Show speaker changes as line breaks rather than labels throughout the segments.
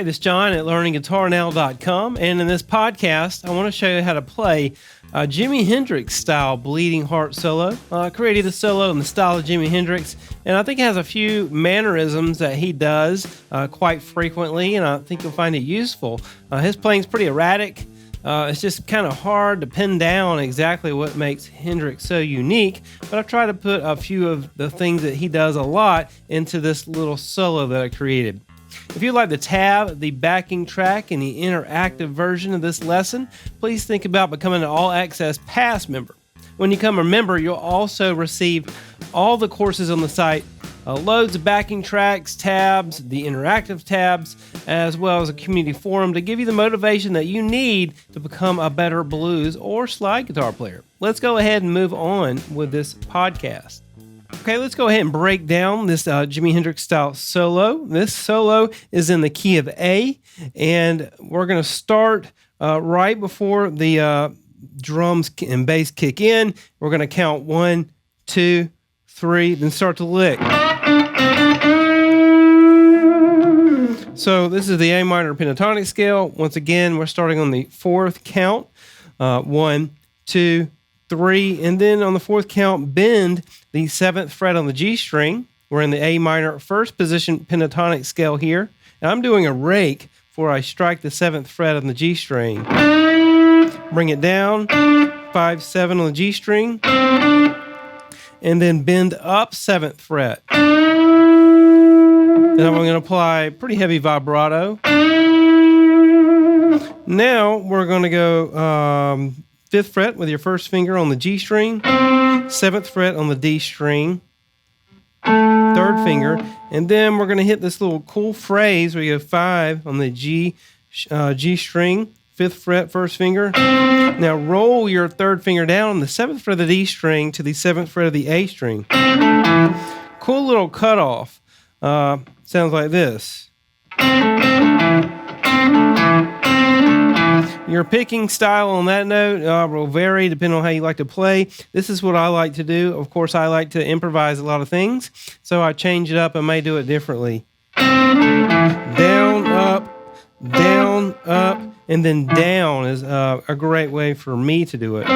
Hey, this is John at LearningGuitarNow.com, and in this podcast, I want to show you how to play a Jimi Hendrix style Bleeding Heart solo. I created the solo in the style of Jimi Hendrix, and I think it has a few mannerisms that he does quite frequently, and I think you'll find it useful. His playing's pretty erratic. It's just kind of hard to pin down exactly what makes Hendrix so unique, but I've tried to put a few of the things that he does a lot into this little solo that I created. If you'd like the tab, the backing track, and the interactive version of this lesson, please think about becoming an All Access Pass member. When you become a member, you'll also receive all the courses on the site, loads of backing tracks, tabs, the interactive tabs, as well as a community forum to give you the motivation that you need to become a better blues or slide guitar player. Let's go ahead and move on with this podcast. Okay, let's go ahead and break down this Jimi Hendrix style solo. This solo is in the key of A, and we're going to start right before the drums and bass kick in. We're going to count 1, 2, 3, then start to lick. So this is the A minor pentatonic scale. Once again, we're starting on the 4th count. 1, 2, 3, and then on the 4th count, bend the 7th fret on the G string. We're in the A minor 1st position pentatonic scale here. And I'm doing a rake before I strike the 7th fret on the G string. Bring it down, 5, 7 on the G string, and then bend up 7th fret. Then I'm going to apply pretty heavy vibrato. Now we're going to go 5th fret with your 1st finger on the G string, 7th fret on the D string, 3rd finger, and then we're going to hit this little cool phrase where you go 5 on the G string, 5th fret, 1st finger. Now roll your 3rd finger down on the 7th fret of the D string to the 7th fret of the A string. Cool little cutoff. Sounds like this. Your picking style on that note will vary depending on how you like to play. This is what I like to do. Of course, I like to improvise a lot of things, so I change it up and may do it differently. Down, up, and then down is a great way for me to do it.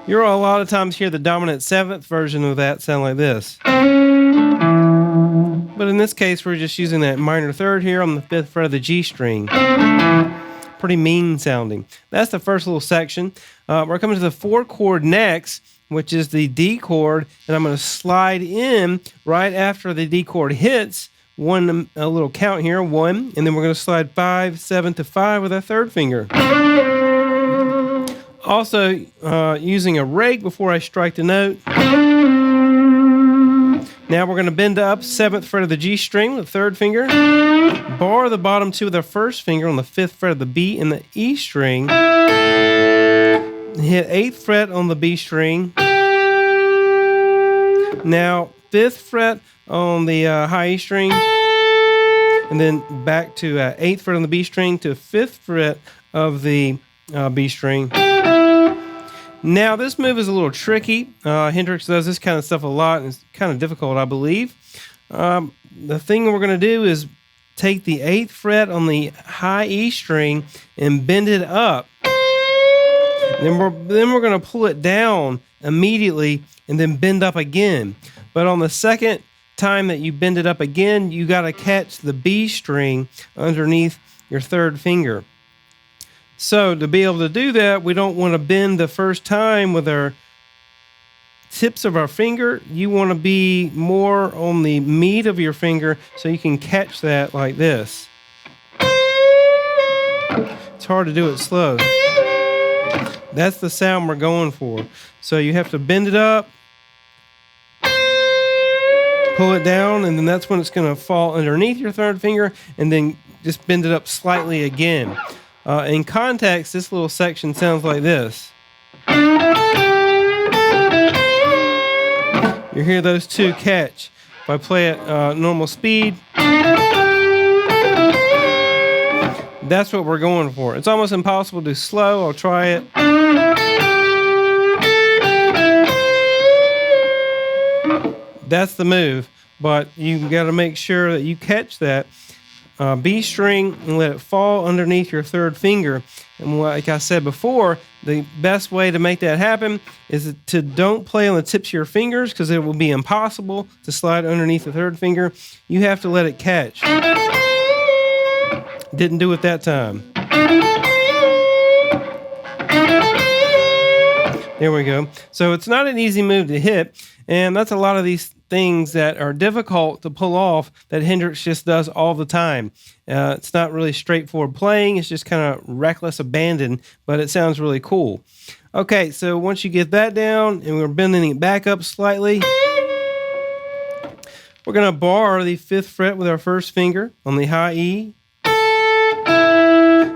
You'll a lot of times hear the dominant 7th version of that sound like this. But in this case, we're just using that minor 3rd here on the 5th fret of the G string. Pretty mean sounding. That's the first little section. We're coming to the 4th chord next, which is the D chord, and I'm going to slide in right after the D chord hits a little count here, 1, and then we're going to slide 5, 7 to 5 with our 3rd finger. Also, using a rake before I strike the note. Now we're going to bend up 7th fret of the G string with the 3rd finger, bar the bottom 2 with our 1st finger on the 5th fret of the B and the E string, hit 8th fret on the B string, now 5th fret on the high E string, and then back to 8th fret on the B string to 5th fret of the B string. Now, this move is a little tricky. Hendrix does this kind of stuff a lot, and it's kind of difficult, I believe. The thing we're going to do is take the 8th fret on the high E string and bend it up. Then we're going to pull it down immediately and then bend up again. But on the second time that you bend it up again, you got to catch the B string underneath your 3rd finger. So to be able to do that, we don't want to bend the first time with our tips of our finger, you want to be more on the meat of your finger so you can catch that like this. It's hard to do it slow. That's the sound we're going for. So you have to bend it up, pull it down, and then that's when it's going to fall underneath your third finger, and then just bend it up slightly again. In context, this little section sounds like this. You hear those two catch. If I play at normal speed, that's what we're going for. It's almost impossible to do slow. I'll try it. That's the move, but you got to make sure that you catch that B string and let it fall underneath your third finger. And like I said before, the best way to make that happen is to don't play on the tips of your fingers, because it will be impossible to slide underneath the third finger. You have to let it catch. Didn't do it that time. There we go. So it's not an easy move to hit, and that's a lot of these things that are difficult to pull off that Hendrix just does all the time. It's not really straightforward playing. It's just kind of reckless abandon, but it sounds really cool. Okay, so once you get that down and we're bending it back up slightly, we're going to bar the 5th fret with our first finger on the high E.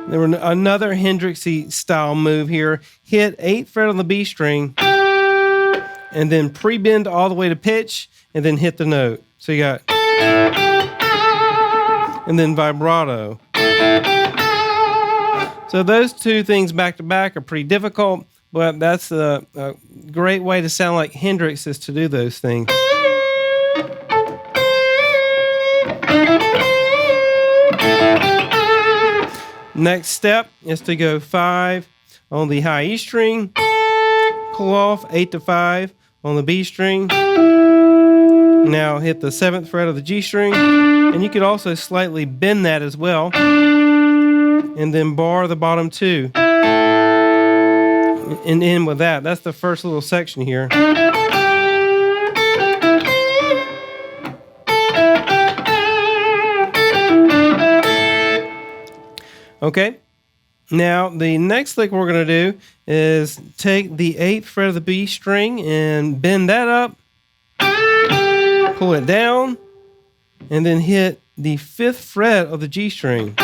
There were another Hendrixy style move here. Hit 8th fret on the B string, and then pre-bend all the way to pitch, and then hit the note. So you got, and then vibrato. So those two things back to back are pretty difficult, but that's a great way to sound like Hendrix is to do those things. Next step is to go 5 on the high E string, pull off 8 to 5 on the B string. Now hit the 7th fret of the G string, and you could also slightly bend that as well, and then bar the bottom 2 and end with that. That's the first little section here. Okay, now the next lick we're going to do is take the 8th fret of the B string and bend that up, pull it down, and then hit the 5th fret of the G string.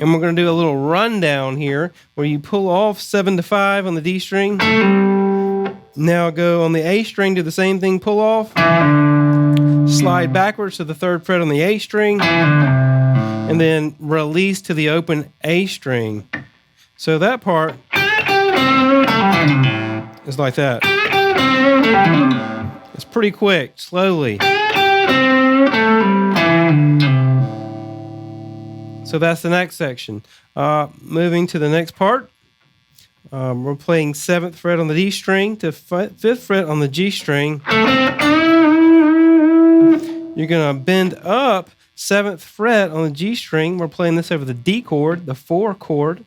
And we're going to do a little rundown here where you pull off 7 to 5 on the D string. Now go on the A string, do the same thing, pull off, slide backwards to the 3rd fret on the A string, and then release to the open A string. So that part is like that. It's pretty quick, slowly. So that's the next section. Moving to the next part. We're playing 7th fret on the D string to 5th fret on the G string. You're going to bend up 7th fret on the G string. We're playing this over the D chord, the 4 chord.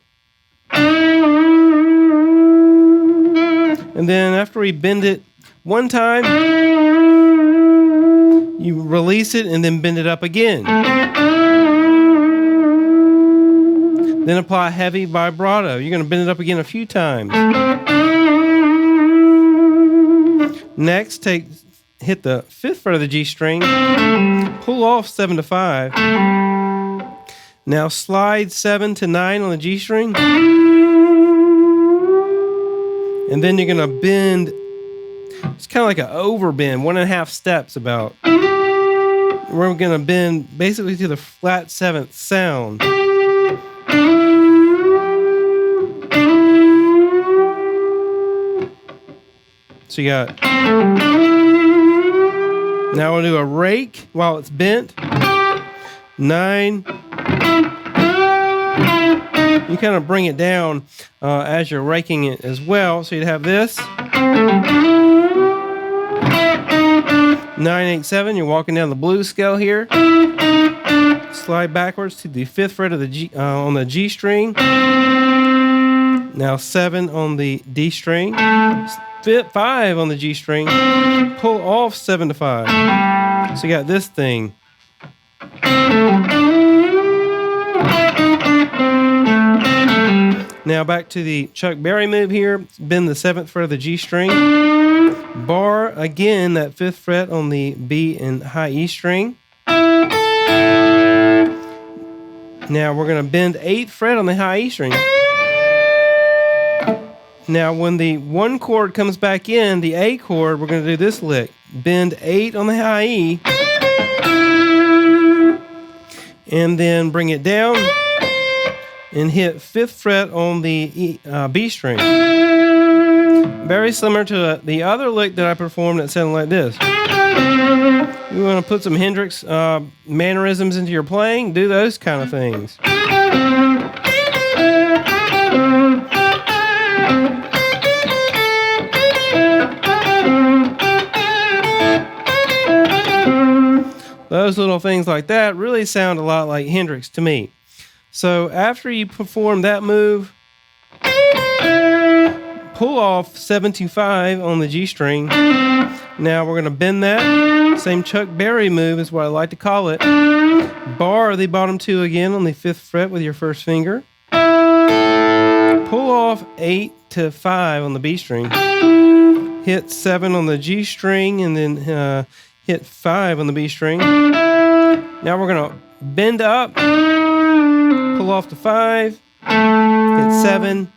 And then after we bend it one time, you release it and then bend it up again. Then apply heavy vibrato. You're going to bend it up again a few times. Next, hit the 5th fret of the G string, pull off 7 to 5. Now slide 7 to 9 on the G string. And then you're going to bend, it's kind of like an overbend, 1.5 steps about. We're going to bend basically to the flat 7th sound. So you got, now we'll do a rake while it's bent. 9. You kind of bring it down as you're raking it as well. So you'd have this. 9, 8, 7. You're walking down the blues scale here. Slide backwards to the 5th fret of the G on the G string. Now 7 on the D string, 5 on the G string, pull off 7 to 5. So you got this thing. Now back to the Chuck Berry move here. Bend the 7th fret of the G string. Bar again that 5th fret on the B and high E string. Now we're going to bend 8th fret on the high E string. Now when the 1 chord comes back in, the A chord, we're going to do this lick. Bend 8 on the high E. And then bring it down and hit 5th fret on the B string. Very similar to the other lick that I performed that sounded like this. You want to put some Hendrix mannerisms into your playing, do those kind of things. Those little things like that really sound a lot like Hendrix to me. So after you perform that move, pull off 7-5 on the G string. Now we're going to bend that. Same Chuck Berry move is what I like to call it. Bar the bottom 2 again on the 5th fret with your first finger. Pull off 8-5 on the B string. Hit 7 on the G string and then hit 5 on the B string. Now we're going to bend up. Pull off to 5, hit 7,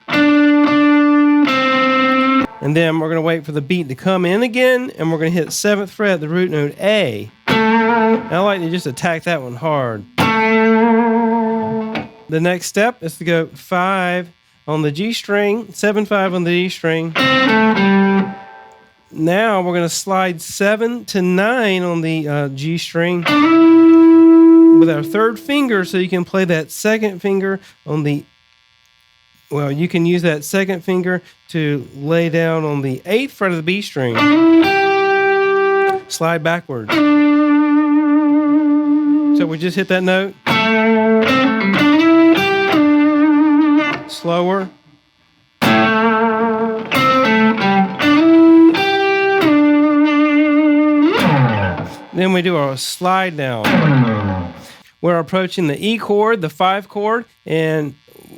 and then we're going to wait for the beat to come in again, and we're going to hit 7th fret, the root note A. And I like to just attack that one hard. The next step is to go 5 on the G string, 7-5 on the D string. Now we're going to slide 7-9 on the G string with our 3rd finger, so you can play that 2nd finger on the, well, you can use that 2nd finger to lay down on the 8th fret of the B string. Slide backwards. So we just hit that note. Slower. Then we do our slide down. We're approaching the E chord, the 5 chord, and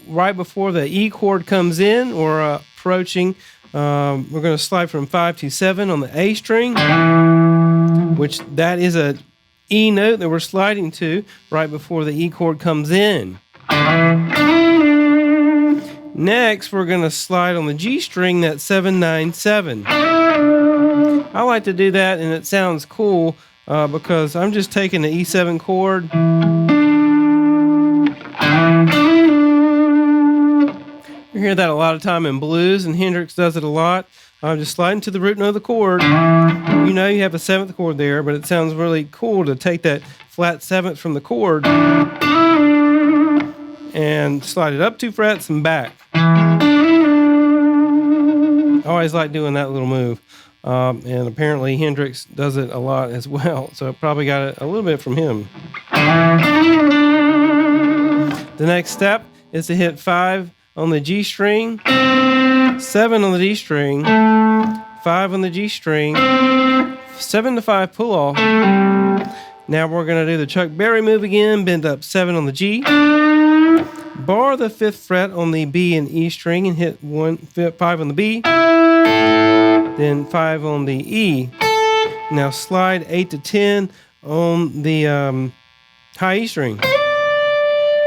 right before the E chord comes in, we're approaching, we're going to slide from 5 to 7 on the A string, which that is a E note that we're sliding to right before the E chord comes in. Next, we're going to slide on the G string, that 7-9-7. I like to do that, and it sounds cool. Because I'm just taking the E7 chord. You hear that a lot of time in blues, and Hendrix does it a lot. I'm just sliding to the root note of the chord. You know you have a 7th chord there, but it sounds really cool to take that flat 7th from the chord and slide it up 2 frets and back. I always like doing that little move. And apparently Hendrix does it a lot as well, so I probably got it a little bit from him. The next step is to hit 5 on the G string, 7 on the D string, 5 on the G string, 7-5 pull off. Now we're going to do the Chuck Berry move again, bend up 7 on the G, bar the 5th fret on the B and E string and hit 5 on the B, then 5 on the E. Now slide 8-10 on the high E string.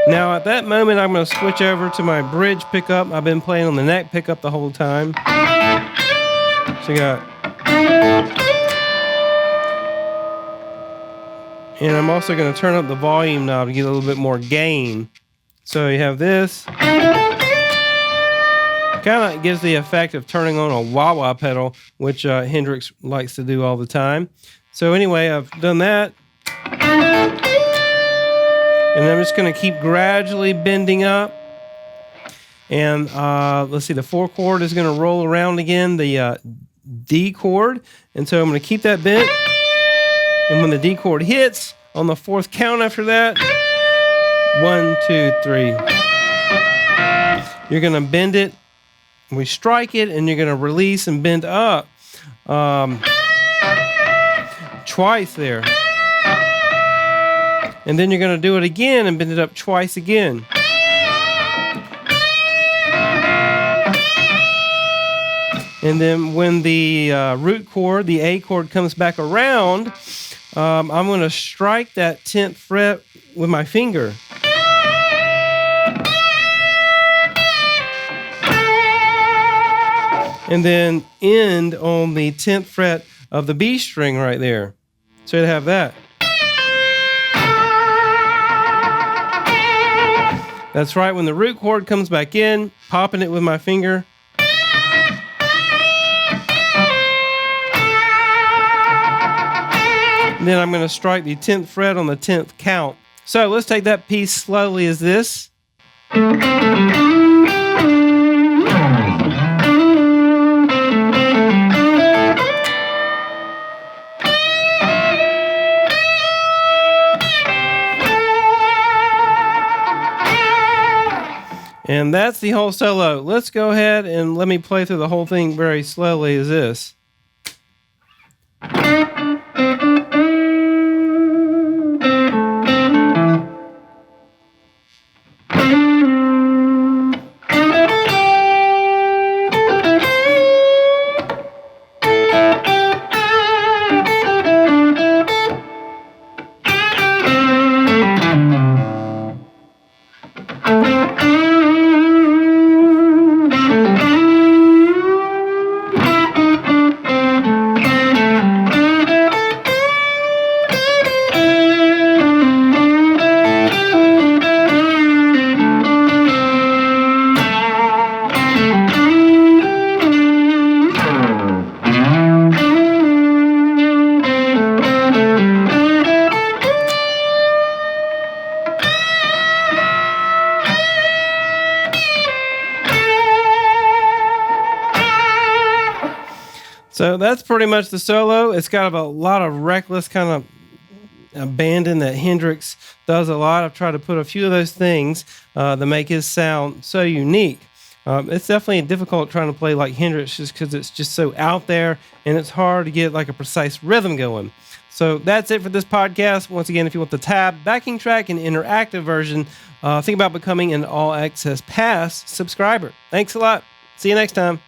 Now at that moment I'm going to switch over to my bridge pickup. I've been playing on the neck pickup the whole time. So you got, and I'm also going to turn up the volume knob to get a little bit more gain. So you have this. Kind of gives the effect of turning on a wah-wah pedal, which Hendrix likes to do all the time. So anyway, I've done that. And I'm just going to keep gradually bending up. And let's see, the 4 chord is going to roll around again, the D chord. And so I'm going to keep that bent. And when the D chord hits, on the 4th count after that, 1, 2, 3. You're going to bend it we strike it, and you're going to release and bend up twice there. And then you're going to do it again and bend it up twice again. And then when the root chord, the A chord, comes back around, I'm going to strike that 10th fret with my finger. And then end on the 10th fret of the B string right there. So you'd have that. That's right, when the root chord comes back in, popping it with my finger. And then I'm going to strike the 10th fret on the 10th count. So let's take that piece slowly as this. And that's the whole solo. Let's go ahead and let me play through the whole thing very slowly as this. So that's pretty much the solo. It's got a lot of reckless kind of abandon that Hendrix does a lot. I've tried to put a few of those things that make his sound so unique. It's definitely difficult trying to play like Hendrix just because it's just so out there and it's hard to get like a precise rhythm going. So that's it for this podcast. Once again, if you want the tab, backing track, and interactive version, think about becoming an All Access Pass subscriber. Thanks a lot. See you next time.